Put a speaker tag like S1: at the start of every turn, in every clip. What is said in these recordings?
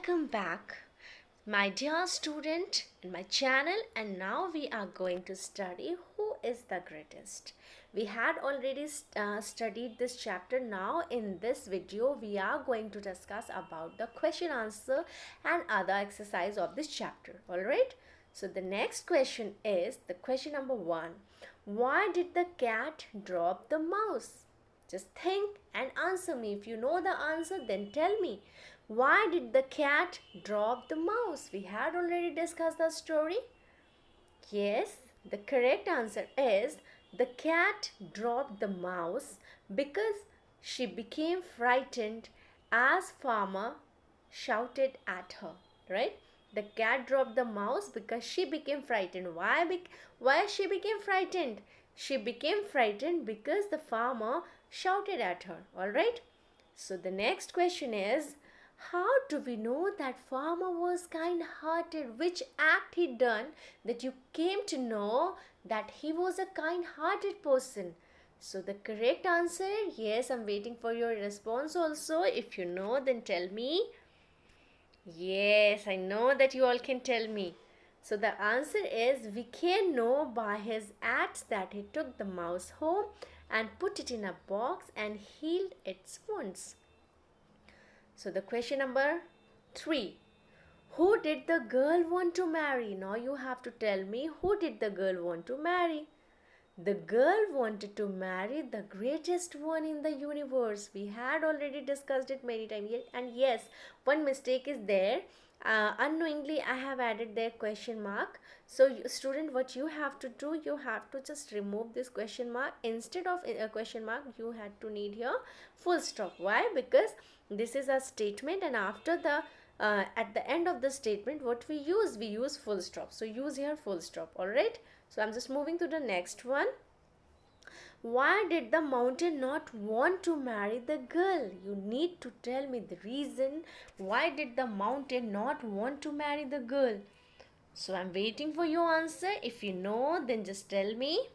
S1: Welcome back, my dear student, in my channel, and now we are going to study who is the greatest. We had already studied this chapter. Now in this video we are going to discuss about the question answer and other exercise of this chapter. All right, so the next question is the question number 1. Why did the cat drop the mouse? Just think and answer me. If you know the answer, then tell me. Why did the cat drop the mouse? We had already discussed the story. Yes, the correct answer is the cat dropped the mouse because she became frightened as farmer shouted at her. Right? The cat dropped the mouse because she became frightened. Why she became frightened? She became frightened because the farmer shouted at her. All right? So the next question is, how do we know that farmer was kind-hearted? Which act he done that you came to know that he was a kind-hearted person? So the correct answer, yes, I'm waiting for your response also. If you know, then tell me. Yes, I know that you all can tell me. So the answer is, we can know by his acts that he took the mouse home and put it in a box and healed its wounds. So the question number 3. Who did the girl want to marry? Now you have to tell me, who did the girl want to marry? The girl wanted to marry the greatest one in the universe. We had already discussed it many times. And yes, one mistake is there. Unknowingly, I have added their question mark. So, student, what you have to do, you have to just remove this question mark. Instead of a question mark, you had to need here full stop. Why? Because this is a statement, and after the at the end of the statement, what we use full stop. So, use here full stop. All right. So I'm just moving to the next one. Why did the mountain not want to marry the girl? You need to tell me the reason. Why did the mountain not want to marry the girl? So I'm waiting for your answer. If you know, then just tell me.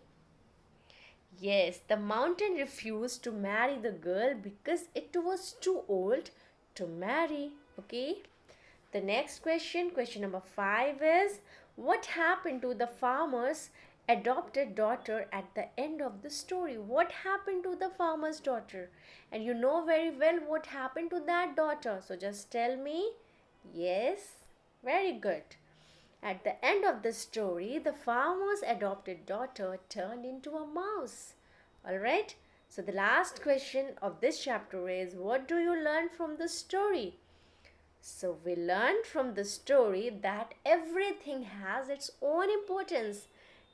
S1: Yes, the mountain refused to marry the girl because it was too old to marry. Okay. The next question, question number 5 is, what happened to the farmer's adopted daughter at the end of the story? What happened to the farmer's daughter? And you know very well what happened to that daughter. So just tell me. Yes, very good. At the end of the story, the farmer's adopted daughter turned into a mouse. Alright, so the last question of this chapter is, what do you learn from the story? So we learned from the story that everything has its own importance.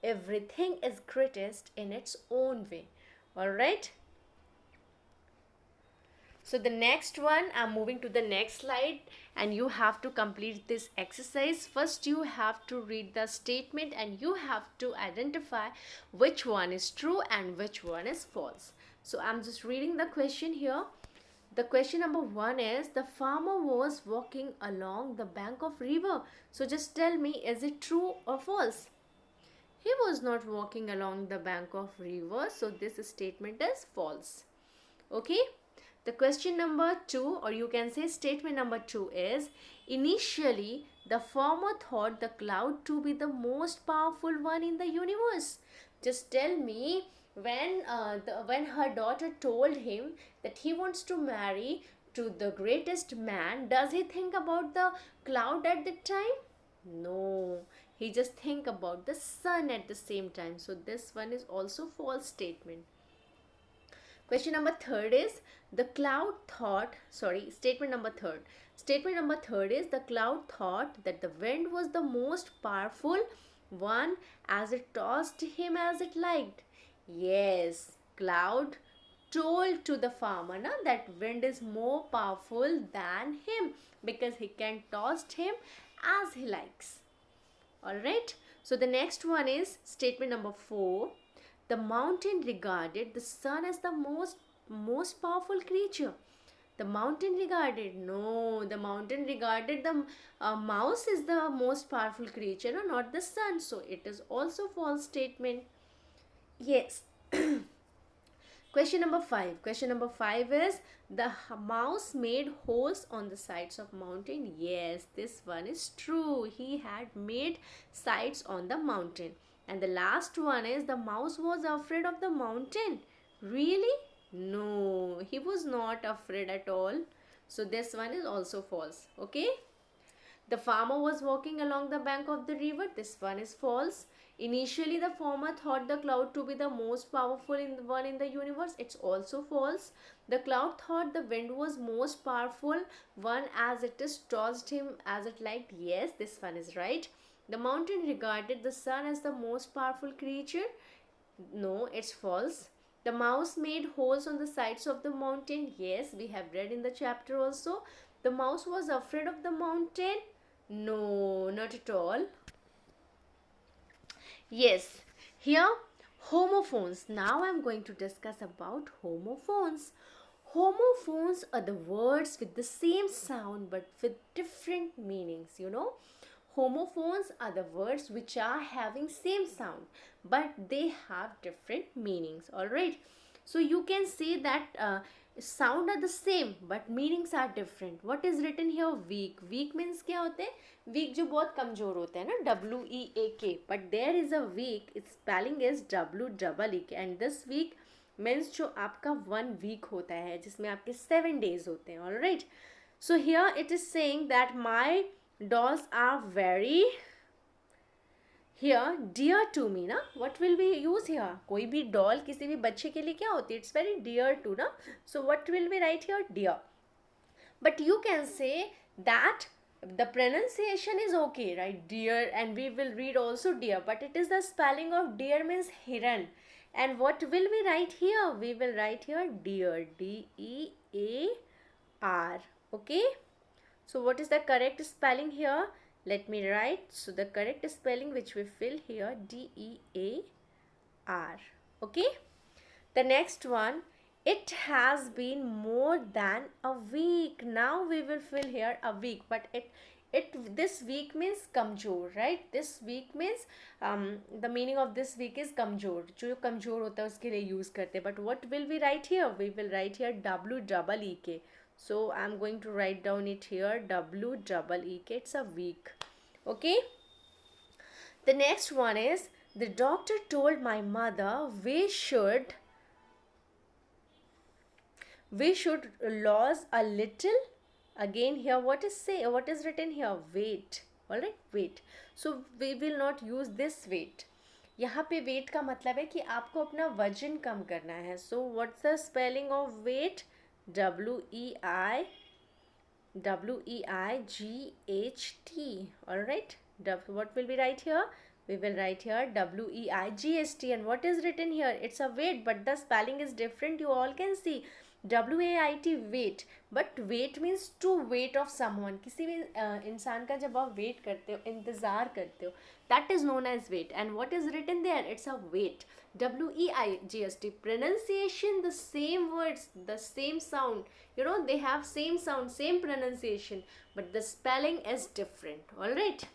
S1: Everything is greatest in its own way. Alright. So the next one, I'm moving to the next slide, and you have to complete this exercise. First you have to read the statement and you have to identify which one is true and which one is false. So I'm just reading the question here. The question number 1 is, the farmer was walking along the bank of river. So just tell me, is it true or false? He was not walking along the bank of river. So this statement is false. Okay. The question number 2, or you can say statement number 2 is, initially the farmer thought the cloud to be the most powerful one in the universe. Just tell me, when her daughter told him that he wants to marry to the greatest man, does he think about the cloud at the time? No, he just think about the sun at the same time. So this one is also false statement. Question number 3 is, the cloud thought, statement number 3. Statement number 3 is, the cloud thought that the wind was the most powerful one as it tossed him as it liked. Yes, cloud told to the farmer that wind is more powerful than him because he can toss him as he likes. Alright, so the next one is statement number 4. The mountain regarded the sun as the most powerful creature. The mountain regarded, no, the mountain regarded the mouse is the most powerful creature, no, not the sun. So it is also false statement. Yes. Question number 5. Question number 5 is the mouse made holes on the sides of mountain. Yes, this one is true. He had made sides on the mountain. And the last one is the mouse was afraid of the mountain. Really? No, he was not afraid at all. So this one is also false. Okay? The farmer was walking along the bank of the river. This one is false. Initially, the farmer thought the cloud to be the most powerful one in the universe. It's also false. The cloud thought the wind was most powerful one as it is tossed him as it liked. Yes, this one is right. The mountain regarded the sun as the most powerful creature. No, it's false. The mouse made holes on the sides of the mountain. Yes, we have read in the chapter also. The mouse was afraid of the mountain. No, not at all. Yes, here homophones. Now I am going to discuss about homophones. Homophones are the words with the same sound but with different meanings, you know. Homophones are the words which are having same sound but they have different meanings. Alright. So you can say that sound are the same but meanings are different. What is written here? Weak. Weak means क्या होते हैं? Weak जो बहुत कमजोर होते हैं ना, WEAK. But there is a weak. Its spelling is WEEK and this week means जो आपका 1 week होता है जिसमें आपके 7 days होते हैं. Alright. So here it is saying that my dolls are very here dear to me ना. What will we use here? कोई भी doll किसी भी बच्चे के लिए क्या होती है? It's very dear to ना. So what will we write here? Dear. But you can say that the pronunciation is okay, right? Dear, and we will read also dear, but it is the spelling of dear means hiran. And what will we write here? We will write here dear, DEAR. Okay. So what is the correct spelling here? Let me write. So the correct spelling which we fill here, DEAR. Okay. The next one, it has been more than a week. Now we will fill here a week, but this week means kamjor, right? This week means the meaning of this week is kamjor. जो कमजोर होता है उसके लिए use करते हैं. But what will we write here? We will write here WEEK. So I am going to write down it here, WEEK. It's a week. Okay. The next one is the doctor told my mother we should lose a little. Again here what is written here? Weight. Alright, weight. So we will not use this weight. यहाँ पे weight का मतलब है कि आपको अपना वजन कम करना है. So what's the spelling of weight? WEIGHT. Alright. What will we write here? We will write here WEIGHT. And what is written here? It's a weight, but the spelling is different. You all can see. WAIT, weight. But weight means to wait of someone. किसी भी इंसान का जब आप wait करते हो, इंतज़ार करते हो, that is known as weight. And what is written there? It's a weight. WEIGHT. Pronunciation, the same words, the same sound. You know, they have same sound, same pronunciation. But the spelling is different. Alright.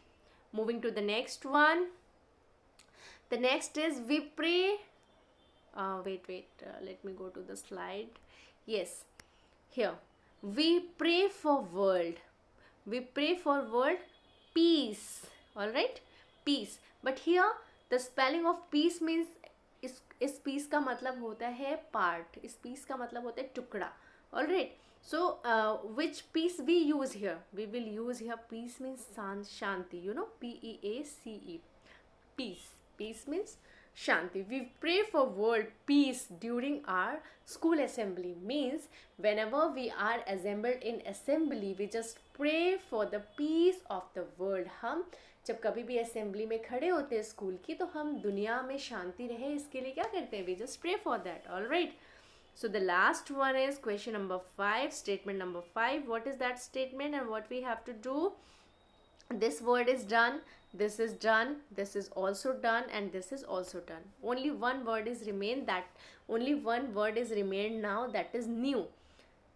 S1: Moving to the next one. The next is we pray. Let me go to the slide. Yes, here we pray for world. We pray for world peace. All right, peace. But here the spelling of peace means इस peace का मतलब होता है part. इस peace का मतलब होता है टुकड़ा. All right. So which peace we use here? We will use here peace means shanti. You know, PEACE. Peace. Peace means Shanti. We pray for world peace during our school assembly. Means whenever we are assembled in assembly, we just pray for the peace of the world. हम जब कभी भी assembly में खड़े होते हैं school की तो हम दुनिया में शांति रहे इसके लिए क्या करते हैं? We just pray for that. Alright. So the last one is question number 5, statement number 5. What is that statement and what we have to do? This word is done, this is done, this is also done, and this is also done. Only one word is remained now, that is new.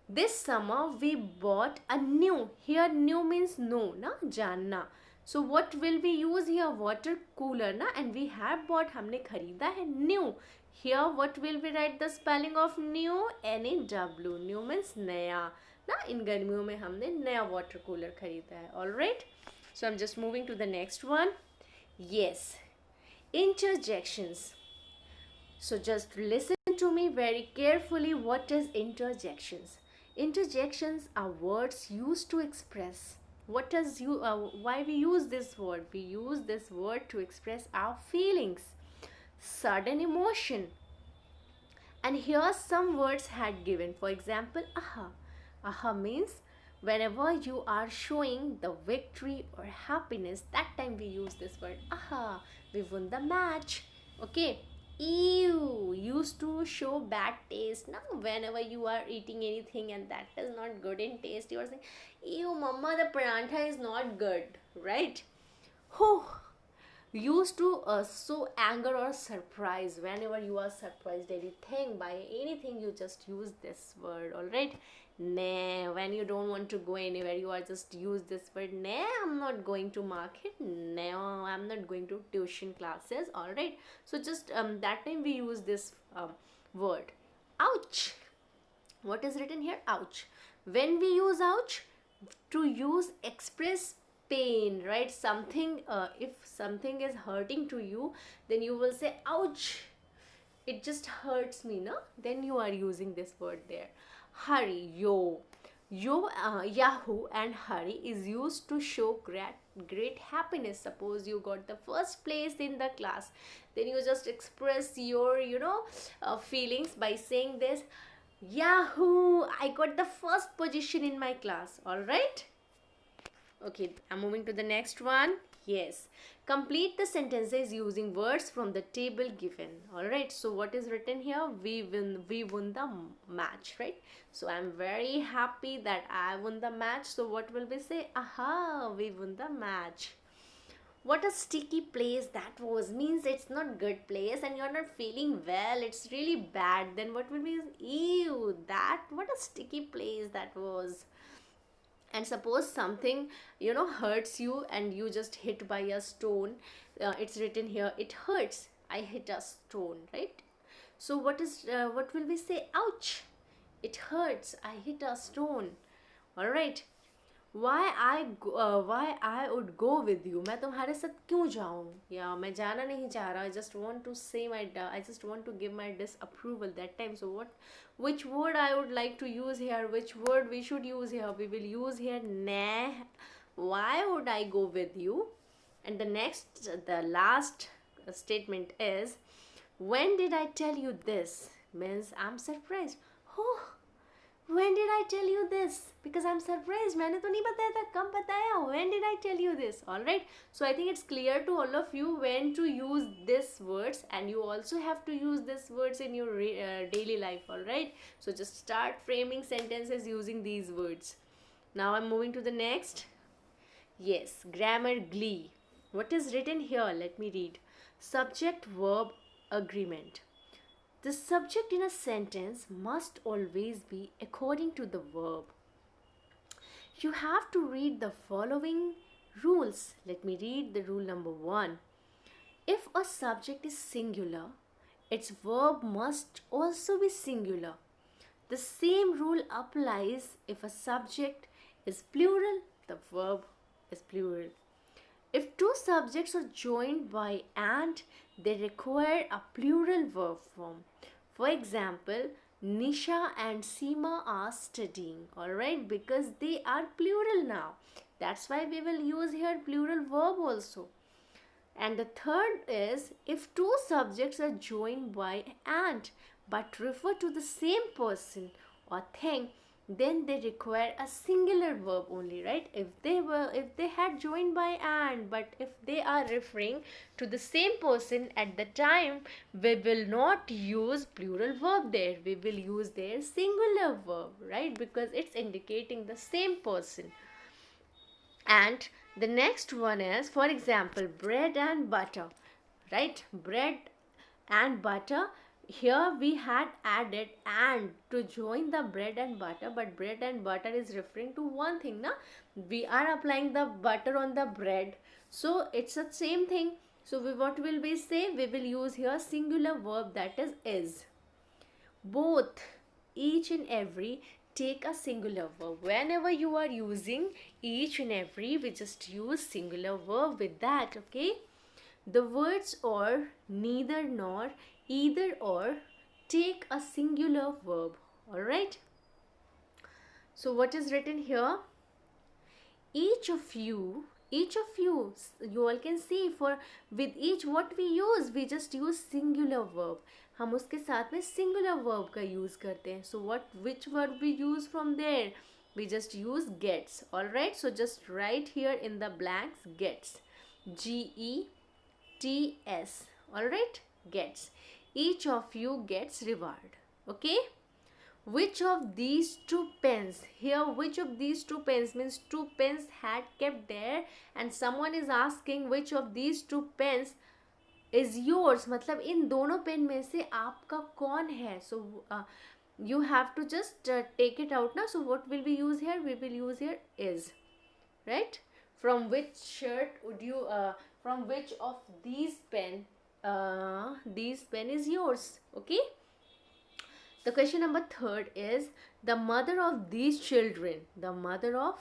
S1: This summer we bought a new. Here new means no, na, जानना. So what will we use here? Water cooler, na, and we have bought, हमने खरीदा है new. Here what will we write the spelling of new? N-A-W. New means नया ना. इन गर्मियों में हमने नया वाटर कूलर खरीदा है. Alright, so I'm just moving to the next one. Yes, interjections. So just listen to me very carefully. What is interjections? Interjections are words used to express. Why we use this word? We use this word to express our feelings, sudden emotion. And here some words had given. For example, aha. Aha means whenever you are showing the victory or happiness, that time we use this word. Aha, we won the match. Okay. Ew used to show bad taste. Now whenever you are eating anything and that is not good in taste, you are saying, ew mama, the parantha is not good, right? Whew, used to show anger or surprise. Whenever you are surprised anything by anything, you just use this word. All right, nah. When you don't want to go anywhere, you are just use this word. Nah, I'm not going to market. No, I'm not going to tuition classes. All right, so just that time we use this word. Ouch. What is written here? Ouch. When we use ouch, to use express pain, right? Something, if something is hurting to you, then you will say ouch, it just hurts me, no? Then you are using this word there. Hurry, yahoo and hurry is used to show great happiness. Suppose you got the first place in the class, then you just express your feelings by saying this, yahoo, I got the first position in my class. All right, okay, I'm moving to the next one. Yes, complete the sentences using words from the table given. All right, so what is written here? We won the match, right? So I'm very happy that I won the match. So what will we say? Aha, we won the match. What a sticky place that was. Means it's not good place and you're not feeling well, it's really bad. Then what will be? Ew, that, what a sticky place that was. And suppose something hurts you and you just hit by a stone. It's written here, it hurts, I hit a stone, right? So what will we say? Ouch, it hurts, I hit a stone. All right, why I would go with you, मैं तुम्हारे साथ क्यों जाऊँ, या मैं जाना नहीं चाह रहा, I just want to say I just want to give my disapproval that time. So which word I would like to use here, which word we should use here? We will use here nah. Why would I go with you? And the last statement is, when did I tell you this? Means I'm surprised. Oh, when did I tell you this? Because I'm surprised. मैंने तो नहीं बताया था, कब बताया? When did I tell you this? All right. So I think it's clear to all of you when to use this words, and you also have to use this words in your daily life. All right. So just start framing sentences using these words. Now I'm moving to the next. Yes, grammar glee. What is written here? Let me read. Subject verb agreement. The subject in a sentence must always be according to the verb. You have to read the following rules. Let me read the rule number 1. If a subject is singular, its verb must also be singular. The same rule applies if a subject is plural, the verb is plural. If two subjects are joined by and, they require a plural verb form. For example, Nisha and Seema are studying, alright, because they are plural now. That's why we will use here plural verb also. And the third is, if two subjects are joined by and but refer to the same person or thing, then they require a singular verb only, right? If they had joined by and, but if they are referring to the same person at the time, we will not use plural verb there. We will use their singular verb, right? Because it's indicating the same person. And the next one is, for example, bread and butter, right? Bread and butter. Here we had added and to join the bread and butter, but bread and butter is referring to one thing, na? We are applying the butter on the bread, so it's the same thing. So what will we say? We will use here singular verb, that is. Both, each and every, take a singular verb. Whenever you are using each and every, we just use singular verb with that, okay? The words or, neither nor, either or, take a singular verb. Alright? So what is written here? Each of you, you all can see, for with each what we use, we just use singular verb. हम उसके साथ में singular verb का use करते हैं. So which verb we use from there? We just use gets. Alright, so just write here in the blanks gets. G-E-T-S. Alright, gets. Each of you gets reward. Okay? Which of these two pens, here which of these two pens means two pens had kept there, and someone is asking which of these two pens is yours, मतलब इन दोनों pen में से आपका कौन है. So you have to just take it out now. So what will we use here? We will use here is, right? From which shirt would you from which of these pen is yours? Okay. The question number 3 is the mother of these children. The mother of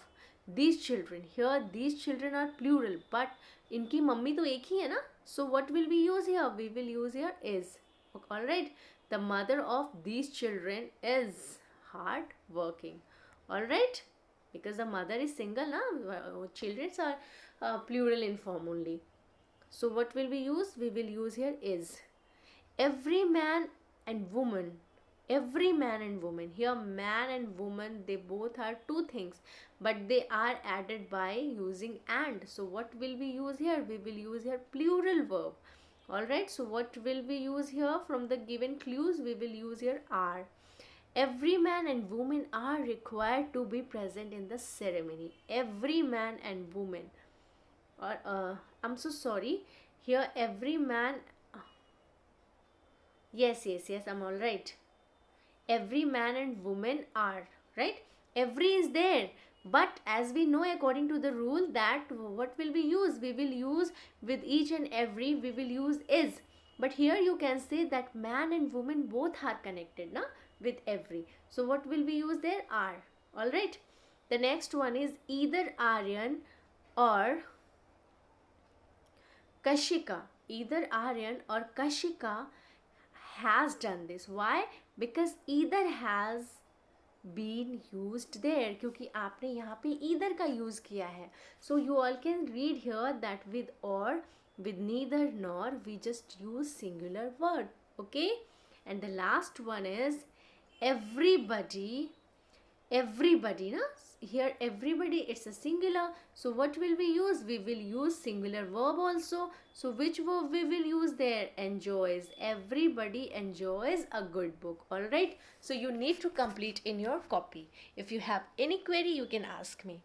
S1: these children. Here these children are plural, but इनकी mummy तो एक ही है ना. So what will we use here? We will use here is. Alright. The mother of these children is hard working. Alright. Because the mother is single, na? Children are plural in form only. So what will we use? We will use here is. Every man and woman. Every man and woman. Here man and woman, they both are two things, but they are added by using and. So what will we use here? We will use here plural verb. Alright, so what will we use here? From the given clues, we will use here are. Every man and woman are required to be present in the ceremony. Every man and woman. Or I'm so sorry. Here every man. Yes, I'm alright. Every man and woman are, right? Every is there, but as we know according to the rule that what will we use? We will use with each and every, we will use is. But here you can say that man and woman both are connected na, with every. So what will we use there? Are. Alright. The next one is either Aryan or Kashika. Either Aryan or Kashika has done this. Why? Because either has been used there. क्योंकि आपने यहाँ पे either का use किया है. So you all can read here that with or, with neither nor, we just use singular word. Okay? And the last one is everybody. Everybody, na? Here everybody, it's a singular. So what will we use? We will use singular verb also. So which verb we will use there? Enjoys. Everybody enjoys a good book. Alright. So you need to complete in your copy. If you have any query, you can ask me.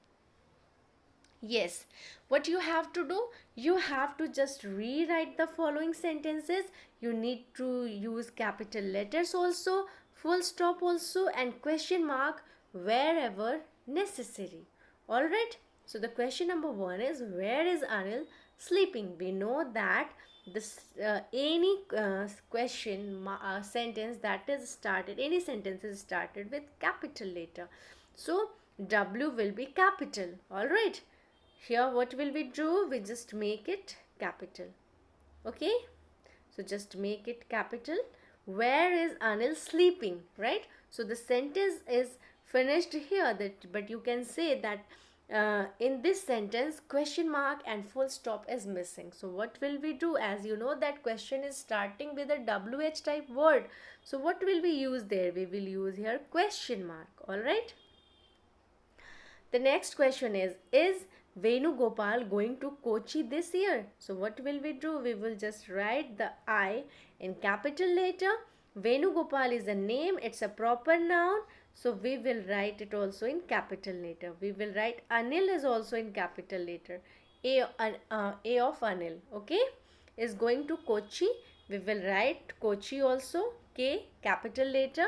S1: Yes, what you have to do, you have to just rewrite the following sentences. You need to use capital letters also, full stop also, and question mark wherever necessary. Alright, so the question number 1 is where is Anil sleeping? We know that this any sentence that is started, any sentence is started with capital letter. So W will be capital. Alright, here what will we do? We just make it capital. Okay, so just make it capital. Where is Anil sleeping? Right, so the sentence is finished here, that but you can say that in this sentence question mark and full stop is missing. So what will we do? As you know that question is starting with a WH type word, so what will we use there? We will use here question mark. All right, the next question is Venugopal going to Kochi this year? So what will we do? We will just write the I in capital letter. Venugopal is a name, it's a proper noun. So we will write it also in capital letter. We will write Anil is also in capital letter. A of Anil, okay, is going to Kochi. We will write Kochi also, K, capital letter.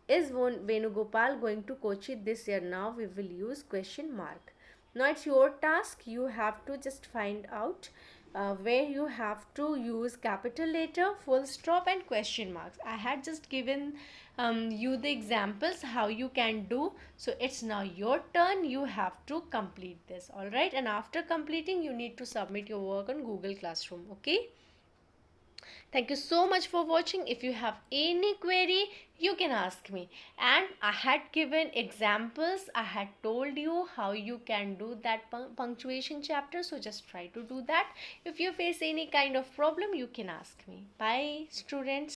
S1: Is Venugopal going to Kochi this year? Now we will use question mark. Now it's your task. You have to just find out where you have to use capital letter, full stop, and question marks. I had just given you the examples how you can do. So it's now your turn. You have to complete this. All right. And after completing, you need to submit your work on Google Classroom. Okay. Thank you so much for watching. If you have any query, you can ask me. And I had given examples. I had told you how you can do that punctuation chapter. So just try to do that. If you face any kind of problem, you can ask me. Bye, students.